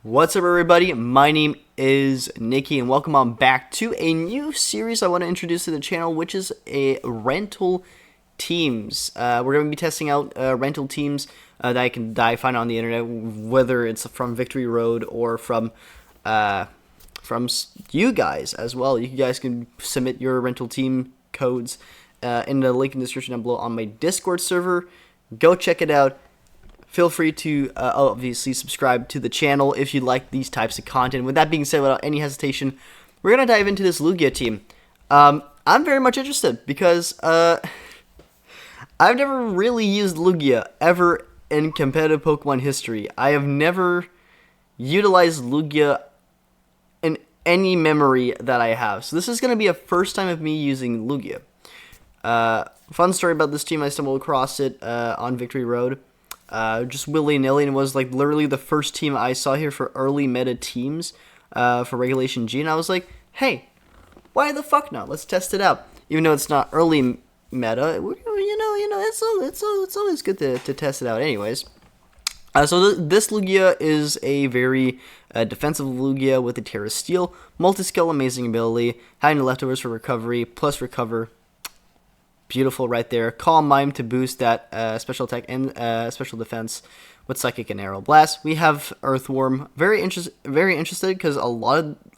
What's up, everybody? My name is Nikki, and welcome on back to a new series I want to introduce to the channel, which is a rental teams. We're going to be testing out rental teams that I find on the internet, whether it's from Victory Road or from you guys as well. You guys can submit your rental team codes in the link in the description down below on my Discord server. Go check it out. Feel free to obviously subscribe to the channel if you like these types of content. With that being said, without any hesitation, we're going to dive into this LUGIA team. I'm very much interested because I've never really used LUGIA ever in competitive Pokemon history. I have never utilized LUGIA in any memory that I have. So this is going to be a first time of me using LUGIA. Fun story about this team, I stumbled across it on Victory Road. Just willy-nilly, and it was like literally the first team I saw here for early meta teams for Regulation G, and I was like, hey, why the fuck not? Let's test it out. Even though it's not early meta, it's always good to test it out anyways. So this LUGIA is a very defensive LUGIA with a Terra Steel, multi-skill, amazing ability, having the leftovers for recovery, plus recover. Beautiful right there. Calm Mind to boost that special attack and special defense with Psychic and Aero Blast. We have Earthworm. Very interested because a lot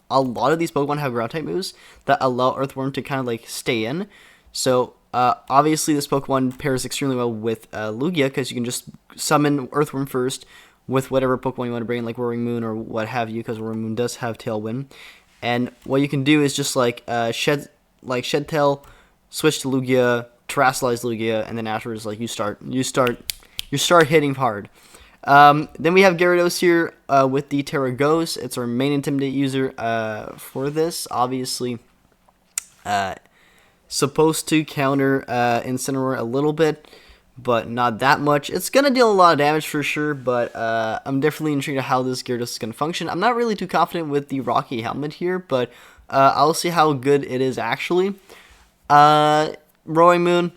of these Pokemon have ground type moves that allow Earthworm to kind of like stay in. So obviously this Pokemon pairs extremely well with LUGIA because you can just summon Earthworm first with whatever Pokemon you want to bring, like Roaring Moon or what have you, because Roaring Moon does have Tailwind. And what you can do is just like Shed Tail, switch to LUGIA, terrestrialize LUGIA, and then afterwards, like you start hitting hard. Then we have Gyarados here with the Terra Ghost. It's our main Intimidate user for this. Obviously, supposed to counter Incineroar a little bit, but not that much. It's gonna deal a lot of damage for sure, but I'm definitely intrigued at how this Gyarados is gonna function. I'm not really too confident with the Rocky Helmet here, but I'll see how good it is actually. Roaring Moon,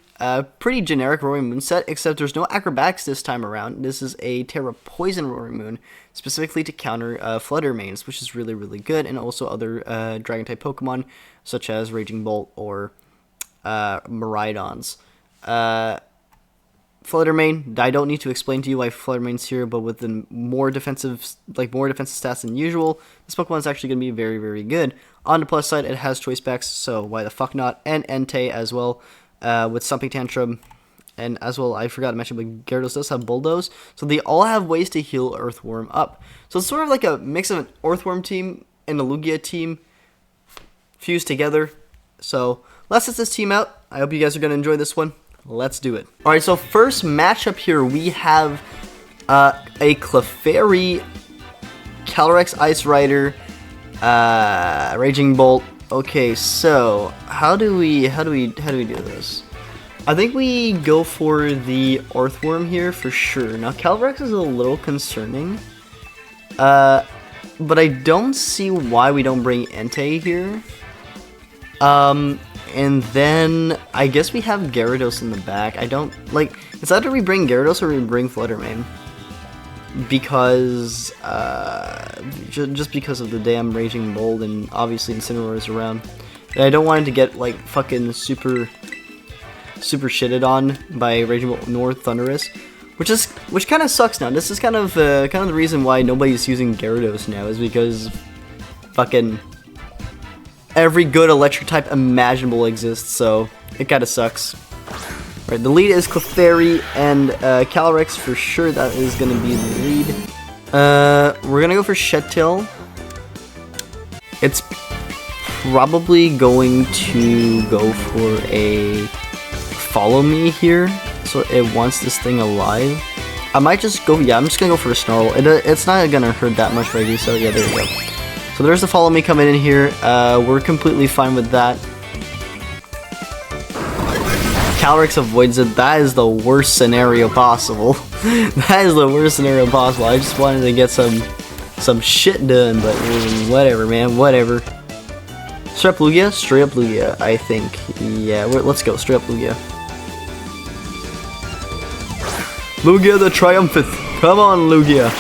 pretty generic Roaring Moon set, except there's no acrobatics this time around. This is a Terra Poison Roaring Moon, specifically to counter Flutter Mains, which is really, really good, and also other Dragon-type Pokemon, such as Raging Bolt or Miraidons. Flutter Mane, I don't need to explain to you why Flutter Mane's here, but with the more defensive stats than usual, this Pokemon is actually going to be very, very good. On the plus side, it has Choice Specs, so why the fuck not? And Entei as well, with Stumping Tantrum, and as well, I forgot to mention, but Gyarados does have Bulldoze, so they all have ways to heal Earthworm up. So it's sort of like a mix of an Earthworm team and a LUGIA team fused together. So let's test this team out. I hope you guys are going to enjoy this one. Let's do it. Alright, so first matchup here, we have a Clefairy, Calyrex Ice Rider, Raging Bolt. Okay, so how do we do this? I think we go for the Earthworm here for sure. Now Calyrex is a little concerning, but I don't see why we don't bring Entei here. And then I guess we have Gyarados in the back. I don't like. It's either we bring Gyarados or we bring Flutter Mane, because just because of the damn Raging Bolt, and obviously Incineroar is around. And I don't want it to get like fucking super shitted on by Raging Bolt North Thunderous, which kind of sucks now. This is kind of the reason why nobody's using Gyarados now, is because fucking every good electric type imaginable exists, so it kind of sucks. Right, the lead is Clefairy and Calyrex for sure. That is going to be the lead. We're going to go for Shed Tail. It's probably going to go for a Follow Me here, so it wants this thing alive. I might just go, yeah, I'm just going to go for a Snarl. It's not going to hurt that much if I do so. Yeah, there we go. So there's the Follow Me coming in here. We're completely fine with that. Calyrex avoids it. That is the worst scenario possible. That is the worst scenario possible. I just wanted to get some shit done, but whatever, man, whatever. Straight up Lugia? Straight up Lugia, I think. Yeah, let's go. Straight up Lugia. Lugia the Triumphant. Come on, Lugia.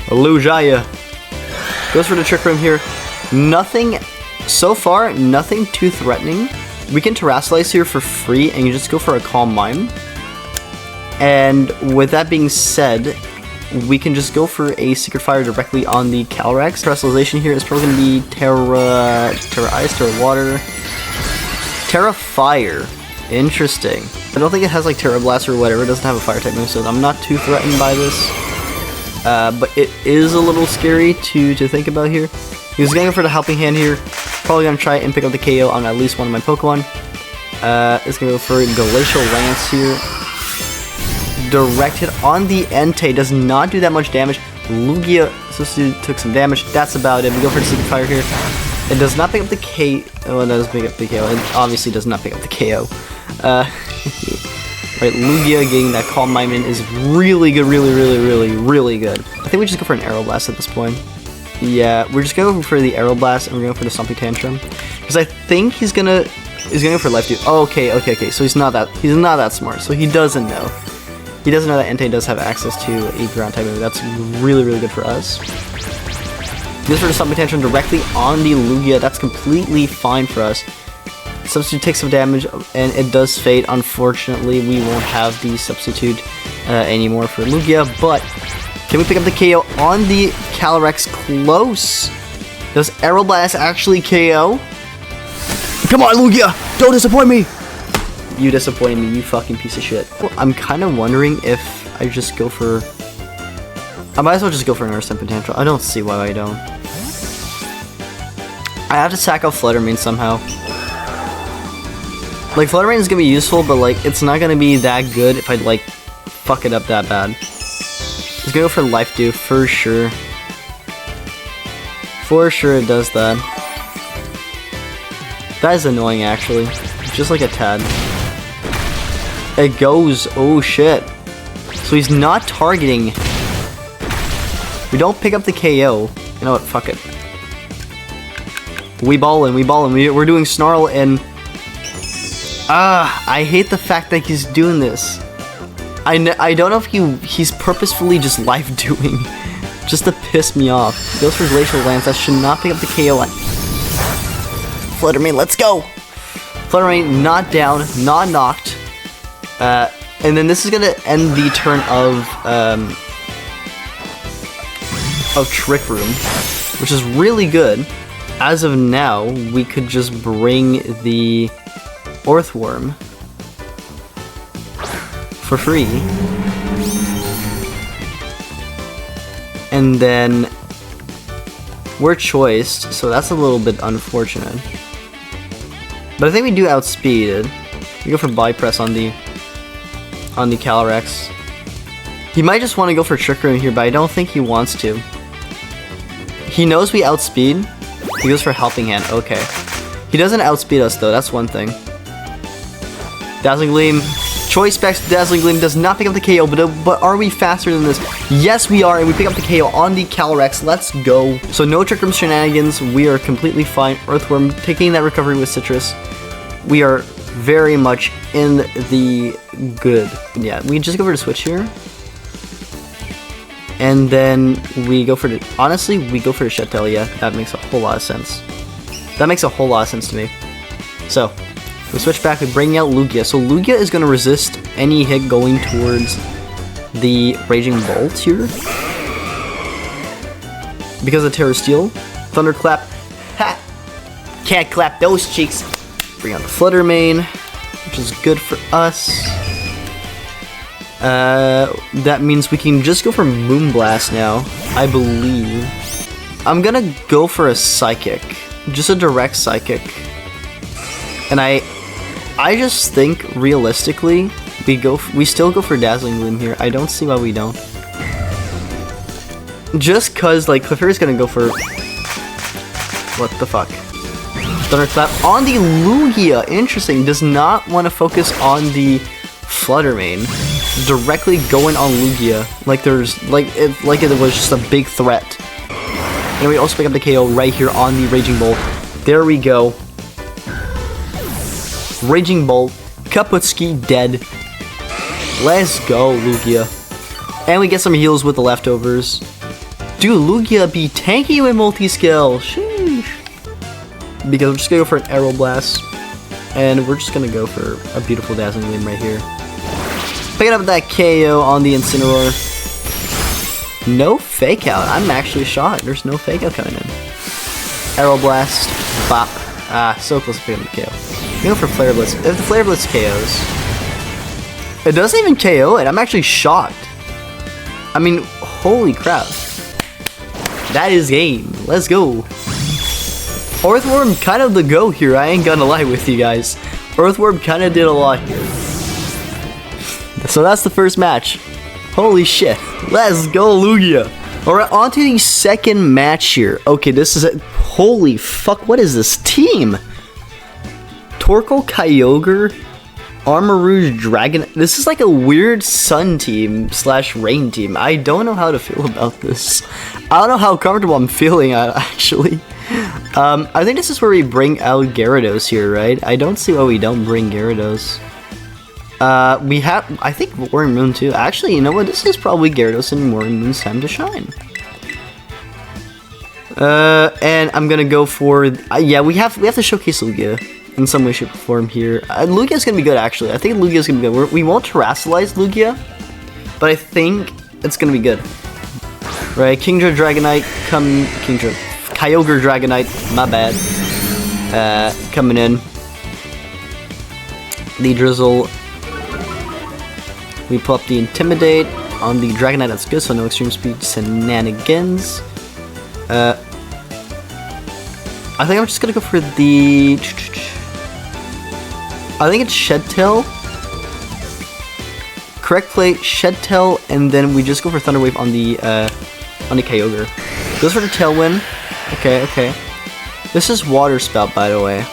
LUGIA. Goes for the Trick Room here. Nothing, so far, nothing too threatening. We can Terrasilize here for free, and you just go for a Calm Mind. And with that being said, we can just go for a Secret Fire directly on the Calyrex. Terrasalization here is probably going to be Terra Ice, Terra Water, Terra Fire. Interesting. I don't think it has like Terra Blast or whatever. It doesn't have a Fire type move, so I'm not too threatened by this. But it is a little scary to think about here. He's going for the Helping Hand here. Probably going to try and pick up the KO on at least one of my Pokemon. It's going to go for Glacial Lance here. Direct hit on the Entei. Does not do that much damage. Lugia took some damage. That's about it. We go for the Secret Fire here. It does not pick up the KO. Oh, it does pick up the KO. It obviously does not pick up the KO. Right, Lugia getting that Calm Mind in is really good. Really good. I think we just go for an Aero Blast at this point. Yeah, we're just going for the Aero Blast, and we're going for the Stomping Tantrum. Because I think he's gonna go for Life Dew. Oh, okay. So he's not that smart. So he doesn't know. He doesn't know that Entei does have access to a ground type move. That's really good for us. Goes for the Stomping Tantrum directly on the Lugia. That's completely fine for us. Substitute takes some damage, and it does fade. Unfortunately, we won't have the Substitute anymore for Lugia, but can we pick up the KO on the Calyrex? Close. Does Aeroblast actually KO? Come on, Lugia! Don't disappoint me! You disappointed me, you fucking piece of shit. Well, I'm kind of wondering if I just go for... I might as well just go for another Stomping Tantrum. I don't see why I don't. I have to sack out Flutter Mane somehow. Like, Flutter Mane is gonna be useful, but like, it's not gonna be that good if I like fuck it up that bad. It's gonna go for Life Dew for sure. For sure it does that. That is annoying actually. Just like a tad. It goes, oh shit. So he's not targeting. We don't pick up the KO. You know what, fuck it. We ballin'. We're doing Snarl and... I hate the fact that he's doing this. I don't know if he's purposefully just life doing, just to piss me off. He goes for Glacial Lance. That should not pick up the KO. Flutter Mane, let's go. Flutter Mane not down, not knocked. And then this is gonna end the turn of Trick Room, which is really good. As of now, we could just bring the Earthworm for free, and then we're choiced, so that's a little bit unfortunate. But I think we do outspeed it. We go for Bypress on the Calyrex. He might just want to go for Trick Room here, but I don't think he wants to. He knows we outspeed. He goes for Helping Hand. Okay. He doesn't outspeed us though. That's one thing. Dazzling Gleam. Choice Specs Dazzling Gleam does not pick up the KO, but are we faster than this? Yes, we are, and we pick up the KO on the Calyrex. Let's go. So no Trick Room shenanigans. We are completely fine. Earthworm taking that recovery with Citrus. We are very much in the good. Yeah, we just go for the switch here. And then we go for the... Honestly, we go for the Shed-Tail, yeah. That makes a whole lot of sense. That makes a whole lot of sense to me. So, we switch back, we bring out Lugia. So Lugia is going to resist any hit going towards the Raging Bolt here. Because of Terra Steel. Thunderclap. Ha! Can't clap those cheeks. Bring out the Flutter Mane, which is good for us. That means we can just go for Moonblast now, I believe. I'm gonna go for a Psychic. Just a direct Psychic. And I just think, realistically, we still go for Dazzling Gleam here. I don't see why we don't. Just cause, like, Clefairy's gonna go for... What the fuck? Thunderclap on the Lugia. Interesting. Does not want to focus on the Flutter Mane. Directly going on Lugia. Like it was just a big threat. And we also pick up the KO right here on the Raging Bolt. There we go. Raging Bolt. Kaputski dead. Let's go, Lugia. And we get some heals with the leftovers. Dude, Lugia be tanky with multi-skill. Sheesh. Because we're just gonna go for an Arrow Blast. And we're just gonna go for a beautiful Dazzling Gleam right here. Picking up that KO on the Incineroar. No fake out. I'm actually shocked. There's no fake out coming in. Arrow Blast. Bop. Ah, so close to picking up the KO. Go for Flare Blitz. If the Flare Blitz KOs. It doesn't even KO it. I'm actually shocked. I mean, holy crap. That is game. Let's go. Earthworm kind of the go here. I ain't gonna lie with you guys. Earthworm kind of did a lot here. So that's the first match. Holy shit. Let's go, Lugia. Alright, on to the second match here. Okay, this is a... Holy fuck, what is this team? Torkoal, Kyogre, Armarouge, Dragon... This is like a weird sun team slash rain team. I don't know how to feel about this. I don't know how comfortable I'm feeling, actually. I think this is where we bring out Gyarados here, right? I don't see why we don't bring Gyarados. We have, I think, Roaring Moon too. Actually, you know what? This is probably Gyarados and Roaring Moon's time to shine. And I'm gonna go for, yeah, we have to showcase Lugia in some way, shape, or form here. Lugia's gonna be good, actually. I think Lugia's gonna be good. We won't terrestrialize Lugia, but I think it's gonna be good. Right, Kingdra, Dragonite, Kyogre, Dragonite, my bad. Coming in. The Drizzle. We pull up the Intimidate on the Dragonite, that's good, so no extreme speed shenanigans. I think I'm just gonna go for the... I think it's Shed Tail. Correct play, Shed Tail, and then we just go for Thunder Wave on the Kyogre. Goes for the Tailwind. Okay, okay. This is Water Spout, by the way.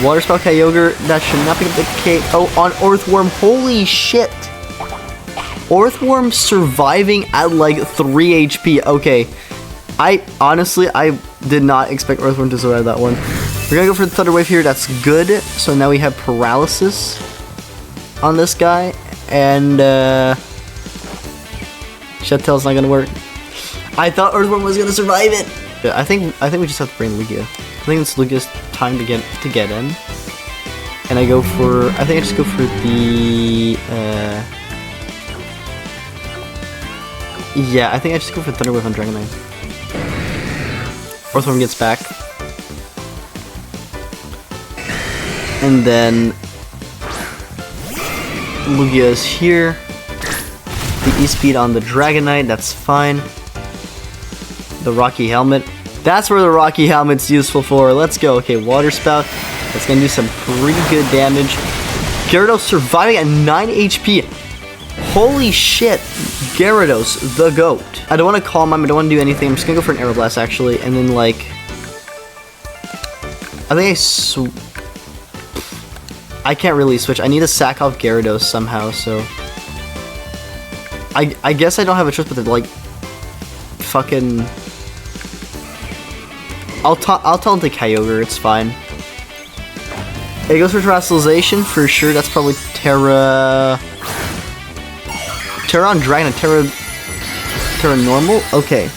Water Spout Kyogre, that should not pick up the KO on Earthworm. Holy shit! Earthworm surviving at like 3 HP. Okay. I did not expect Earthworm to survive that one. We're gonna go for the Thunder Wave here, that's good. So now we have Paralysis on this guy. And Shed Tail's not gonna work. I thought Earthworm was gonna survive it. I think we just have to bring Lugia. I think it's Lugia's time to get in. And I think I just go for the yeah, I think I just go for Thunder Wave on Dragonite. Earthworm gets back. And then Lugia is here. The E-Speed on the Dragonite, that's fine. The Rocky Helmet. That's where the Rocky Helmet's useful for. Let's go. Okay, Water Spout. That's gonna do some pretty good damage. Gyarados surviving at 9 HP. Holy shit. Gyarados, the GOAT. I don't want to Calm Mind, I don't want to do anything. I'm just gonna go for an Aero Blast, actually. And then, like... I think I can't really switch. I need to sack off Gyarados somehow, so... I guess I don't have a choice but to, like... Fucking... I'll tell him to Kyogre, it's fine. It goes for Terrestrialization, for sure. That's probably Terra on Dragon, Terra Normal? Okay.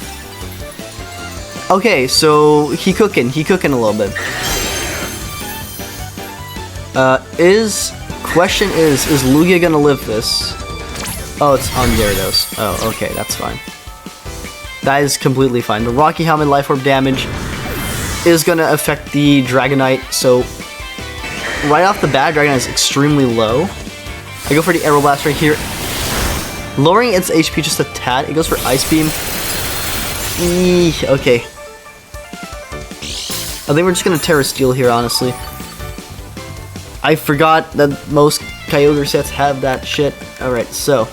Okay, so he cooking a little bit. Question is Lugia gonna live this? Oh, it's on Gyarados. Oh, okay, that's fine. That is completely fine. The Rocky Helmet Life Orb damage is gonna affect the Dragonite, so right off the bat, Dragonite is extremely low. I go for the Aero Blast right here, lowering its HP just a tad. It goes for Ice Beam. Okay. I think we're just gonna Terra Steel here, honestly. I forgot that most Kyogre sets have that shit. Alright, so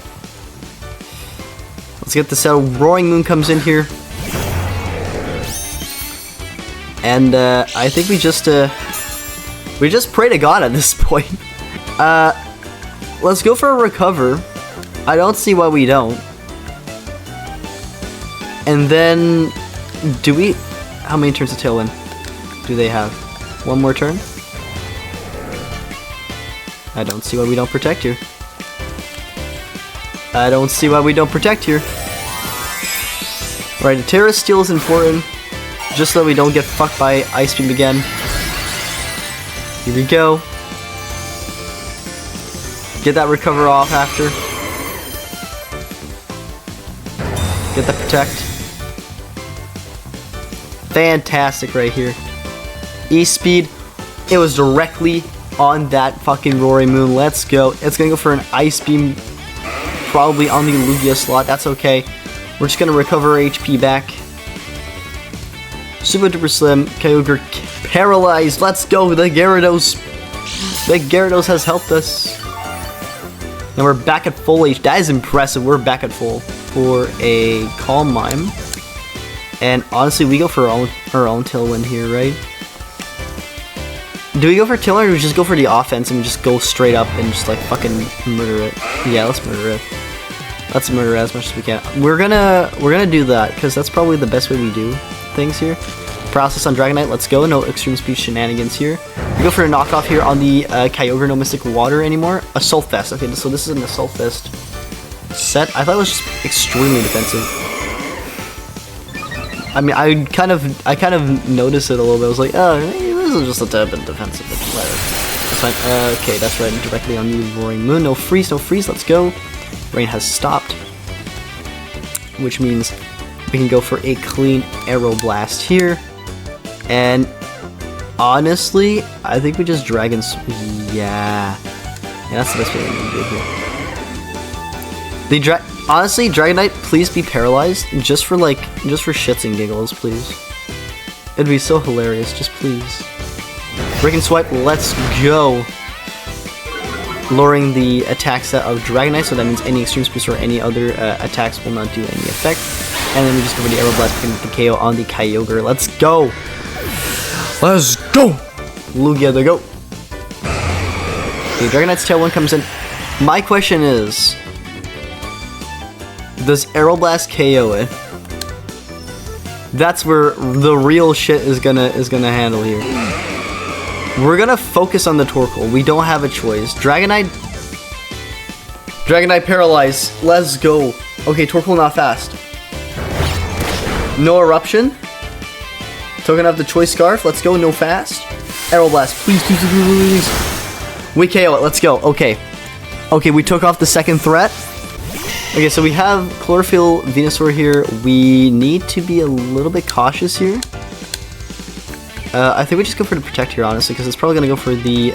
let's get this out. Roaring Moon comes in here. And I think we just pray to God at this point. Let's go for a Recover. I don't see why we don't. And then how many turns of Tailwind do they have? One more turn? I don't see why we don't protect here. I don't see why we don't protect here. Right, the Terra Steel is important, just so we don't get fucked by Ice Beam again. Here we go. Get that recover off after. Get that protect. Fantastic right here. E-Speed. It was directly on that fucking Roaring Moon. Let's go. It's gonna go for an Ice Beam. Probably on the Lugia slot. That's okay. We're just gonna recover HP back. Super Duper Slim. Kyogre paralyzed. Let's go. The Gyarados. The Gyarados has helped us. And we're back at full H. That is impressive. We're back at full for a Calm Mime. And honestly, we go for our own Tailwind here, right? Do we go for Tailwind or do we just go for the offense and just go straight up and just like fucking murder it? Yeah, let's murder it. Let's murder it as much as we can. We're gonna do that because that's probably the best way we do things here. Process on Dragonite. Let's go. No extreme speed shenanigans here. We go for a knockoff here on the Kyogre. No Mystic Water anymore. Assault Vest. Okay, so this is an Assault Vest set. I thought it was just extremely defensive. I mean, I kind of noticed it a little bit. I was like, oh, this is just a tad bit defensive. That's fine. Okay, that's right. Directly on the Roaring Moon. No freeze. No freeze. Let's go. Rain has stopped, which means we can go for a clean Aeroblast here. And honestly, I think we just yeah, that's the best way we can do here. Honestly, Dragonite, please be paralyzed, just for shits and giggles, please. It'd be so hilarious, just please. Break and Swipe, let's go. Lowering the attack set of Dragonite, so that means any Extreme Boost or any other attacks will not do any effect. And then we just go for the Aeroblast, picking up the KO on the Kyogre. Let's go! Let's go! Lugia the go! Okay, Dragonite's Tailwind comes in. My question is, does Aeroblast KO it? That's where the real shit is gonna handle here. We're gonna focus on the Torkoal. We don't have a choice. Dragonite paralyze. Let's go. Okay, Torkoal not fast. No Eruption. Token of the Choice Scarf. Let's go. No fast. Aeroblast. Please, please, please, please. We KO it. Let's go. Okay. Okay, we took off the second threat. Okay, so we have Chlorophyll Venusaur here. We need to be a little bit cautious here. I think we just go for the Protect here, honestly, because it's probably going to go for the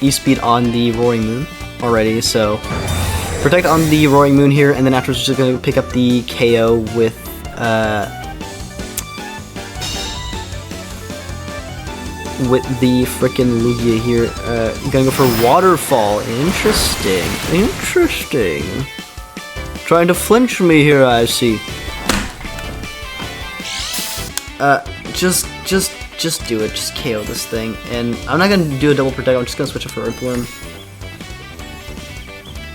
E-Speed on the Roaring Moon already. So, Protect on the Roaring Moon here, and then afterwards we're just going to pick up the KO with the frickin' Lugia here. Gonna go for Waterfall. Interesting. Interesting. Trying to flinch me here, I see. Just do it. Just KO this thing. And I'm not gonna do a double protect. I'm just gonna switch it for Earthworm.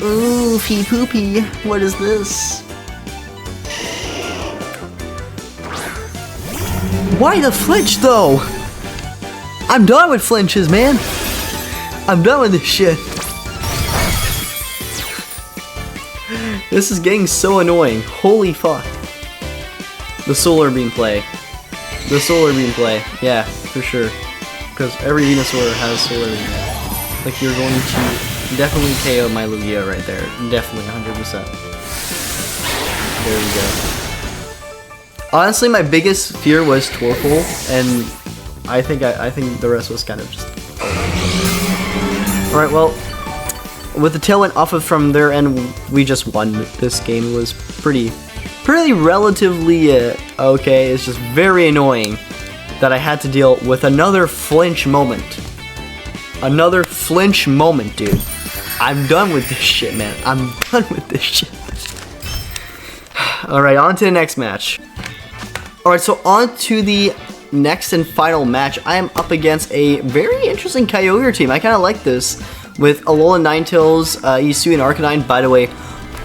Ooh, pee poopy. What is this? Why the flinch though? I'm done with flinches, man. I'm done with this shit. This is getting so annoying. Holy fuck. The Solar Beam play. The Solar Beam play. Yeah, for sure. Because every Venusaur has Solar Beam. Like, you're going to definitely KO my Lugia right there. Definitely, 100%. There we go. Honestly, my biggest fear was Torkoal, and I think the rest was kind of just... Alright, well, with the Tailwind off of from their end, we just won this game. It was pretty relatively okay. It's just very annoying that I had to deal with another flinch moment. Another flinch moment, dude. I'm done with this shit, man. I'm done with this shit. Alright, on to the next match. Alright, so on to the next and final match. I am up against a very interesting Kyogre team. I kind of like this. With Alola Ninetales, Isui, and Arcanine. By the way,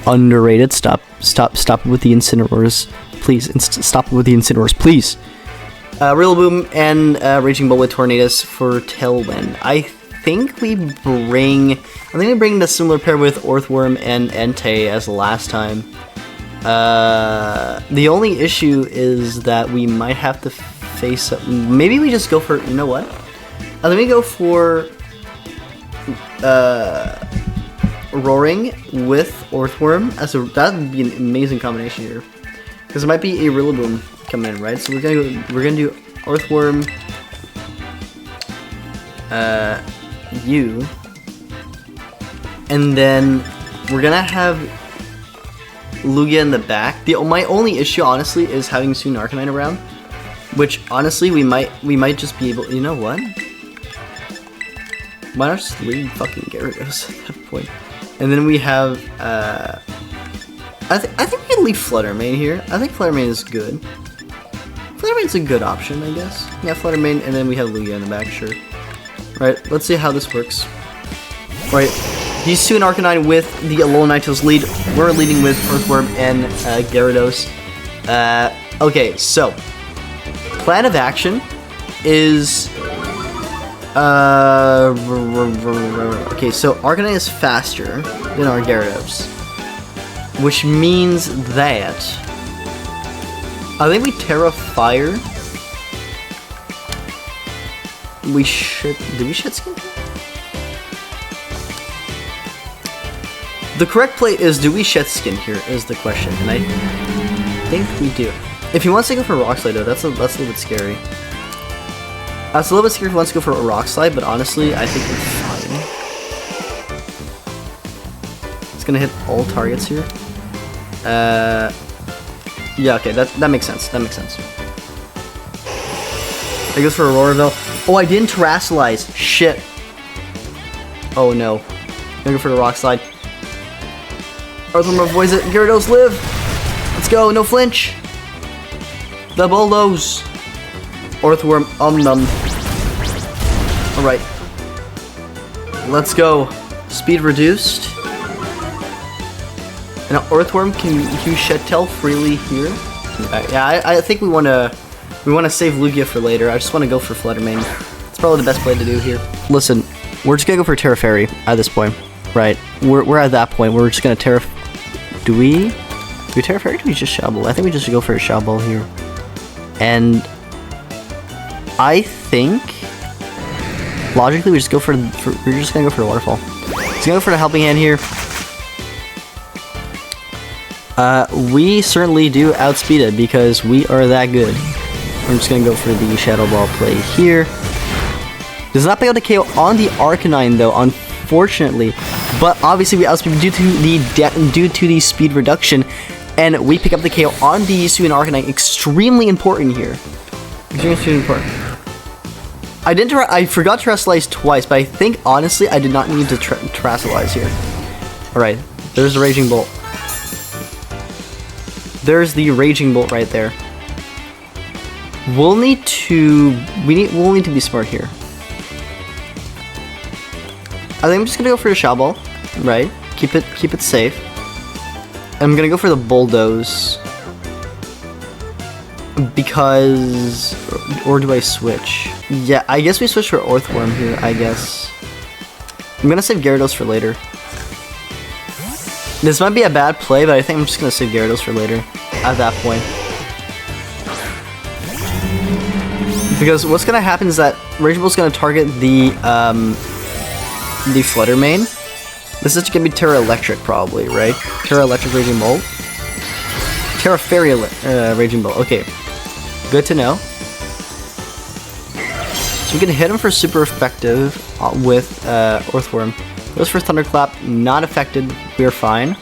underrated. Stop with the Incineroars. Please, stop with the Incineroars, please. Rillaboom and Raging Bull with Tornadus for Tailwind. I think we bring the similar pair with Earthworm and Entei as last time. The only issue is that we might have to face up. Maybe we just go for. You know what? Let me go for Roaring with Earthworm. That would be an amazing combination here, because it might be a Rillaboom coming in, right? So we're gonna do Earthworm. You. And then we're gonna have Lugia in the back. My only issue, honestly, is having Soon Arcanine around, which honestly we might just be able. You know what? Why not just leave fucking Gyarados at that point? And then we have. I think we can leave Fluttermane here. I think Fluttermane is good. Fluttermane's a good option, I guess. Yeah, Fluttermane, and then we have Lugia in the back. Sure. Right. Let's see how this works. Right. He's Soon Arcanine with the Alolan Ninetales lead. We're leading with Earthworm and Gyarados. Okay, so plan of action is okay, so Arcanine is faster than our Gyarados, which means that I think we Terra Fire. Did we shed skin? The correct play is, do we shed skin here is the question, and I think we do. If he wants to go for Rock Slide though, that's a little bit scary. That's a little bit scary if he wants to go for a Rock Slide, but honestly, I think we're fine. It's gonna hit all targets here. Yeah, okay, that makes sense. That makes sense. He goes for Aurora though. Oh, I didn't Terrasilize. Shit. Oh no. I'm gonna go for the Rock Slide. Earthworm avoids it. Gyarados live. Let's go. No flinch. The Bulldoze. Earthworm num. Alright. Let's go. Speed reduced. And now Earthworm can use Shed Tail freely here. Yeah, I think we want to save Lugia for later. I just want to go for Fluttermane. It's probably the best play to do here. Listen, we're just gonna go for Terra Fairy at this point, right? We're at that point. We're just gonna Terra. Do we Terra Fairy? Or do we just Shadow Ball? I think we just go for a Shadow Ball here. And I think logically we just go for we're just gonna go for the Waterfall. Just gonna go for the Helping Hand here. We certainly do outspeed it because we are that good. I'm just gonna go for the Shadow Ball play here. Does not pick up the KO on the Arcanine though, unfortunately. But obviously we outspeed due to the speed reduction, and we pick up the KO on the Soon Arcanine. Extremely important here. Extremely important. I forgot to Terrasilize twice, but I think honestly I did not need to Terrasilize here. All right, there's the Raging Bolt. There's the Raging Bolt right there. We'll need to be smart here. I think I'm just gonna go for the Shadow Ball, right? Keep it safe. And I'm gonna go for the Bulldoze because, or do I switch? Yeah, I guess we switch for Earthworm here. I guess I'm gonna save Gyarados for later. This might be a bad play, but I think I'm just gonna save Gyarados for later at that point. Because what's gonna happen is that Raging Bolt's gonna target the Fluttermane. This is gonna be Terra Electric probably, right? Terra Electric Raging Bolt. Terra Fairy Raging Bolt. Okay, good to know. So we can hit him for super effective with Earthworm. Goes for Thunderclap, not affected. We're fine.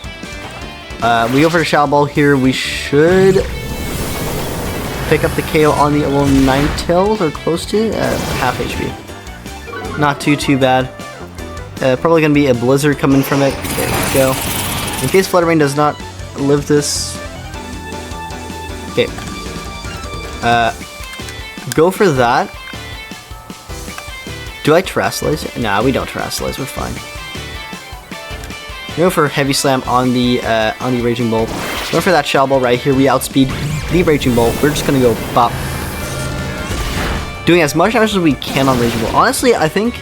We go for the Shadow Ball here. We should pick up the KO on the Alolan Ninetales, or close to half HP. Not too bad. Probably gonna be a Blizzard coming from it. There we go. In case Fluttermane does not live this. Okay. Go for that. Do I Terrasilize? Nah, we don't Terrasilize. We're fine. Go for Heavy Slam on the Raging Bolt. Go for that Shadow Ball right here. We outspeed the Raging Bolt. We're just gonna go bop. Doing as much damage as we can on Raging Bolt. Honestly, I think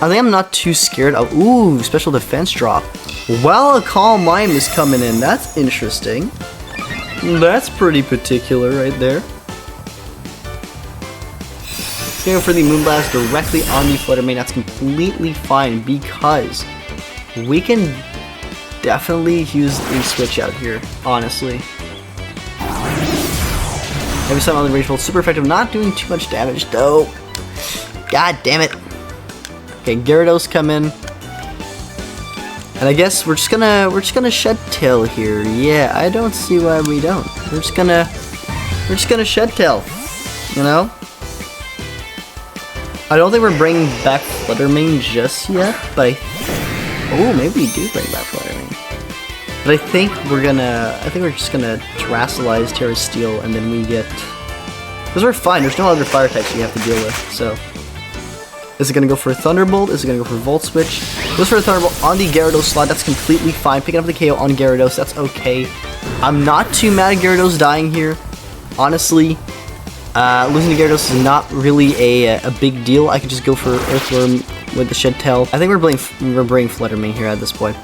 I'm not too scared of. Ooh, special defense drop. Well, a Calm Mime is coming in. That's interesting. That's pretty particular right there. Going for the Moonblast directly on the Flutter Mane. That's completely fine because we can definitely use the switch out here, honestly. Every time on the Rage Bolt, super effective, not doing too much damage though. God damn it. Okay, Gyarados come in. And I guess we're just gonna Shed Tail here. Yeah, I don't see why we don't. We're just gonna Shed Tail. You know? I don't think we're bringing back Flutter Mane just yet, but oh, maybe we do bring back Flutter Mane. But I think we're just gonna Terrasilize, Terra Steel, and then we get, because we're fine. There's no other fire types we have to deal with. So, is it gonna go for a Thunderbolt? Is it gonna go for Volt Switch? Goes for a Thunderbolt on the Gyarados slot. That's completely fine. Picking up the KO on Gyarados. That's okay. I'm not too mad at Gyarados dying here, honestly. Losing to Gyarados is not really a big deal. I could just go for Earthworm with the Shed Tail. I think we're bringing Flutter Mane here at this point.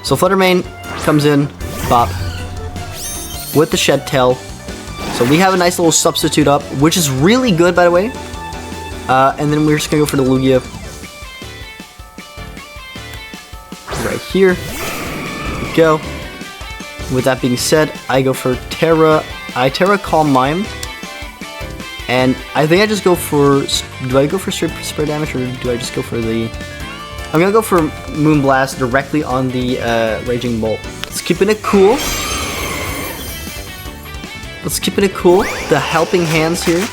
So Flutter Mane comes in, bop, with the Shed Tail. So we have a nice little substitute up, which is really good, by the way. And then we're just gonna go for the Lugia right here. There we go. With that being said, I go for Terra. I Terra Calm Mime. And I think I just go for, do I go for straight spray damage, or do I just go for the, I'm gonna go for Moonblast directly on the Raging Bolt. Let's keep it cool. Let's keep it cool. The helping hands here.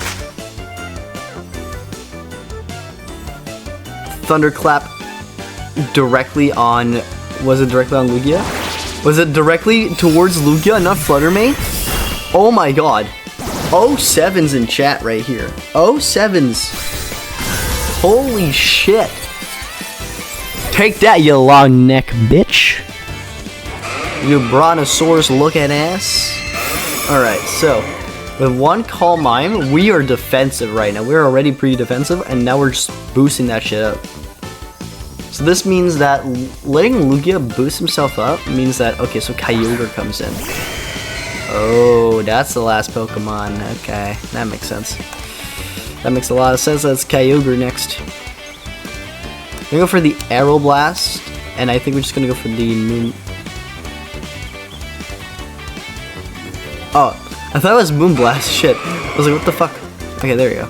Thunderclap directly on, was it directly on Lugia? Was it directly towards Lugia, not Flutter Mane? Oh my god. 07's in chat right here. 07's. Holy shit. Take that, you long neck bitch. You brontosaurus looking ass. Alright, so with one Calm Mime, we are defensive right now. We're already pretty defensive, and now we're just boosting that shit up. So this means that letting Lugia boost himself up means that, okay, so Kyogre comes in. Oh, that's the last Pokemon. Okay, that makes sense. That makes a lot of sense. That's Kyogre next. I'm gonna go for the Aeroblast, and I think we're just gonna go for the Moon. Oh, I thought it was Moonblast. Shit. I was like, what the fuck? Okay, there you go.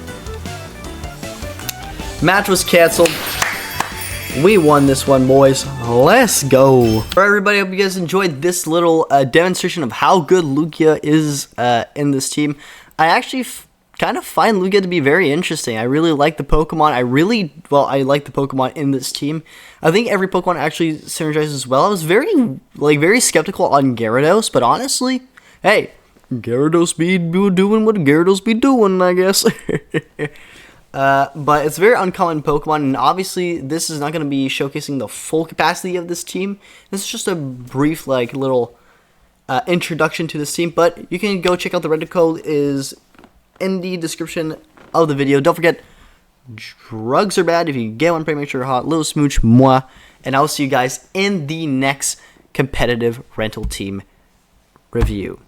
Match was canceled. We won this one, boys. Let's go. Alright, everybody, I hope you guys enjoyed this little demonstration of how good Lugia is in this team. I actually kind of find Lugia to be very interesting. I really like the Pokemon. I like the Pokemon in this team. I think every Pokemon actually synergizes well. I was very skeptical on Gyarados, but honestly, hey, Gyarados be doing what Gyarados be doing, I guess. But it's a very uncommon Pokemon, and obviously this is not going to be showcasing the full capacity of this team. This is just a brief, little introduction to this team, but you can go check out the Reddit code is in the description of the video. Don't forget, drugs are bad. If you get one, make sure you're hot. Little smooch, moi, and I'll see you guys in the next competitive rental team review.